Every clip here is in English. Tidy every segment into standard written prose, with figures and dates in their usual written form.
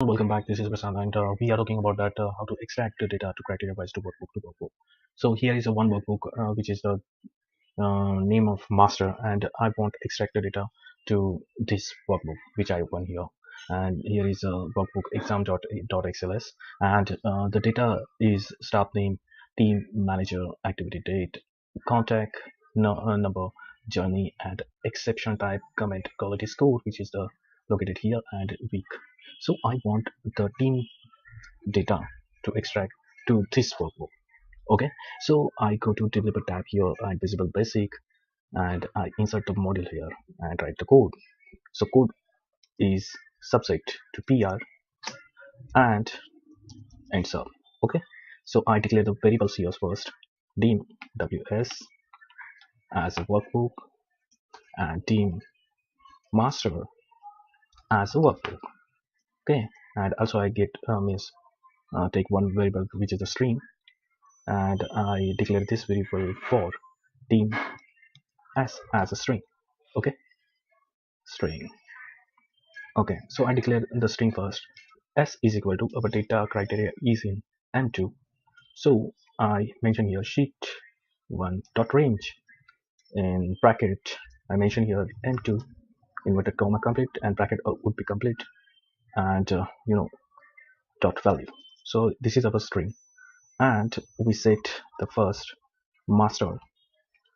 Welcome back. This is Prasad, and we are talking about that how to extract the data to criteria wise to workbook to workbook. So here is a one workbook which is the name of master, and I want to extract the data to this workbook which I open here. And here is a workbook exam.xls, and the data is staff name, team manager, activity date, contact number, journey, and exception type, comment, quality score, which is the located here, and week. So I want the team data to extract to this workbook. Okay, so I go to developer tab here and visible basic, and I insert the module here and write the code. So code is subject to PR and enter. Okay, so I declare the variables here first, dim ws as a workbook and dim master as a workbook. Okay, and also I get means take one variable which is a string, and I declare this variable for dim as a string. Okay, string. Okay, so I declare the string first. S is equal to our data criteria is in M2. So I mention here sheet 1 dot range in bracket. I mention here M2 inverted comma complete, and bracket would be complete, and dot value. So this is our string, and we set the first master,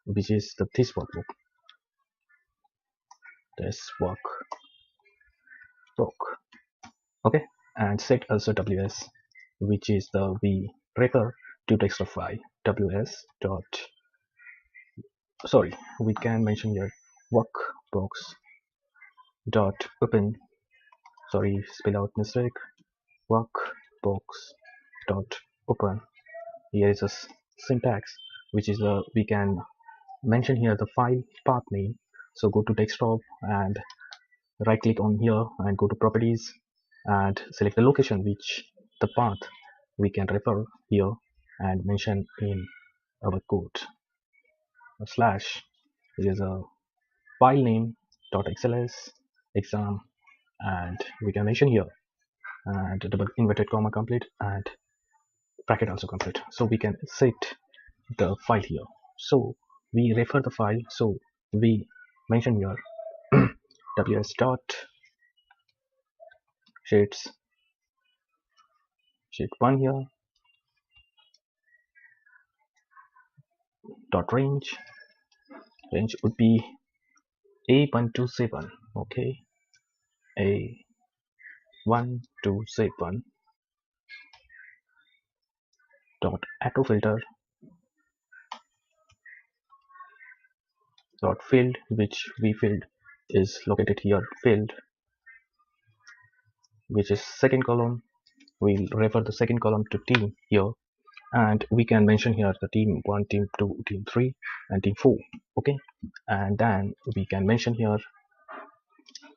which is the this workbook, this workbook. Okay, and set also ws, which is the we refer to text of file ws dot, sorry, we can mention here workbox dot open, sorry, spell out mistake, workbox dot open. Here is a syntax, which is the we can mention here the file path name. So go to desktop and right click on here and go to properties and select the location which the path we can refer here, and mention in our code slash, it is a file name dot xls exam, and we can mention here and double inverted comma complete and bracket also complete. So we can set the file here. So we refer the file, so we mention here ws dot sheets sheet 1 here dot range would be A127. Okay, A127 dot auto filter dot field, which we field is located here, field which is second column. We'll refer the second column to team here, and we can mention here the team 1, team 2, team 3, and team 4. Okay, and then we can mention here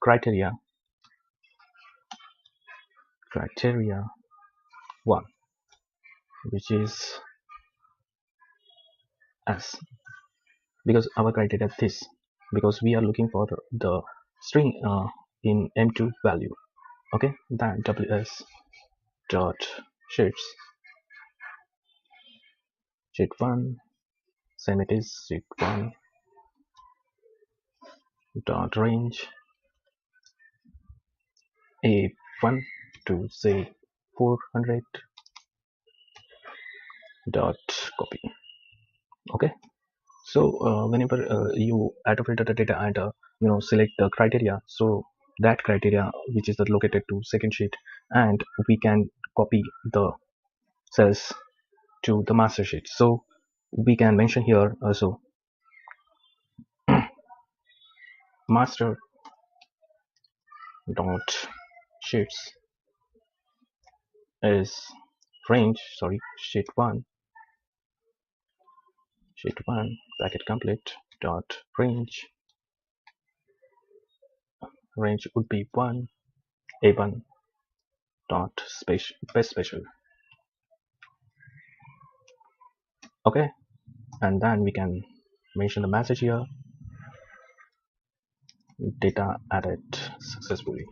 criteria 1, which is S, because our criteria is this, because we are looking for the string in M2 value. Okay, then ws dot sheets sheet 1, same it is sheet 1 dot range A1 to say 400 dot copy. Okay, so whenever you auto filter the data and select the criteria, so that criteria which is located to second sheet, and we can copy the cells to the master sheet. So we can mention here also master dot sheets is range, sorry, sheet 1 bracket complete dot range would be 1 A1 dot special. Okay, and then we can mention the message here, data added successfully,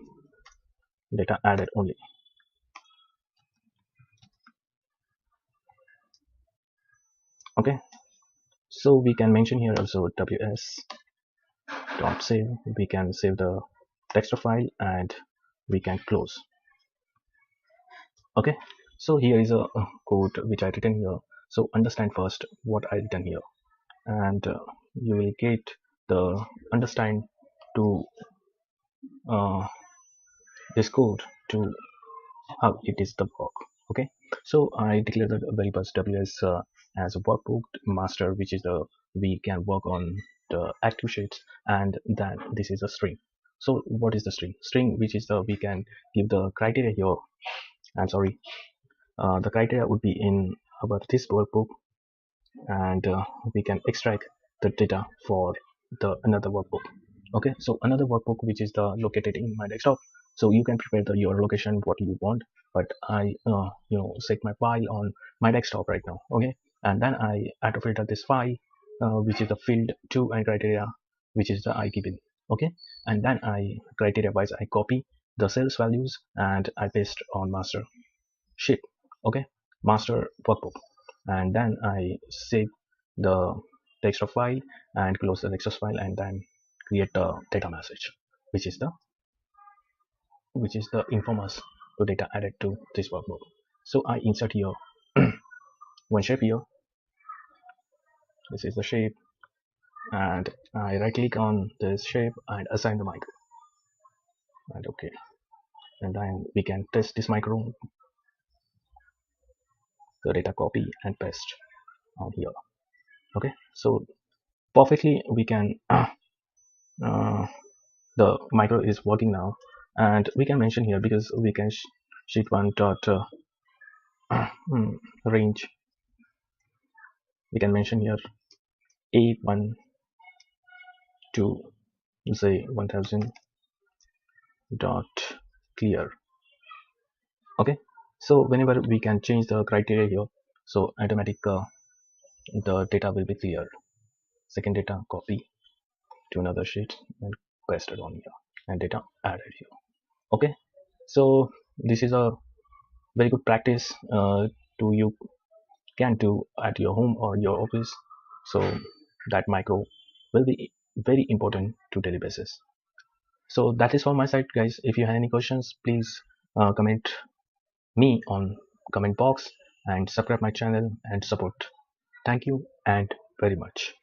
data added only. Okay, so we can mention here also ws dot save. We can save the text file and we can close. Okay, so here is a code which I written here. So understand first what I written here, and you will get the understand to uh, this code to how it is the work. Okay, so I declare the variables ws as a workbook master, which is the we can work on the active sheets, and then this is a string. So what is the string which is the we can give the criteria here. I'm sorry, the criteria would be in our this workbook, and we can extract the data for the another workbook. Okay, so another workbook which is the located in my desktop. So you can prepare the your location what you want, but I set my file on my desktop right now. Okay, and then I auto-filter this file, which is the field 2 and criteria, which is the I given. Okay, and then I criteria wise I copy the sales values and I paste on master sheet. Okay, master workbook, and then I save the text file and close the text file, and then create the data message, which is the inform us to data added to this workbook. So I insert here one shape here. This is the shape, and I right click on this shape and assign the micro, and okay, and then we can test this micro, the data copy and paste on here. Okay, so perfectly we can uh, the micro is working now, and we can mention here because we can sheet one dot range. We can mention here a1 to say 1000 dot clear. Okay, so whenever we can change the criteria here, so automatic the data will be clear. Second data copy to another sheet and pasted on here, and data added here. Okay, so this is a very good practice to you can do at your home or your office, so that micro will be very important to daily basis. So that is from my side, guys. If you have any questions, please comment me on comment box and subscribe my channel and support. Thank you and very much.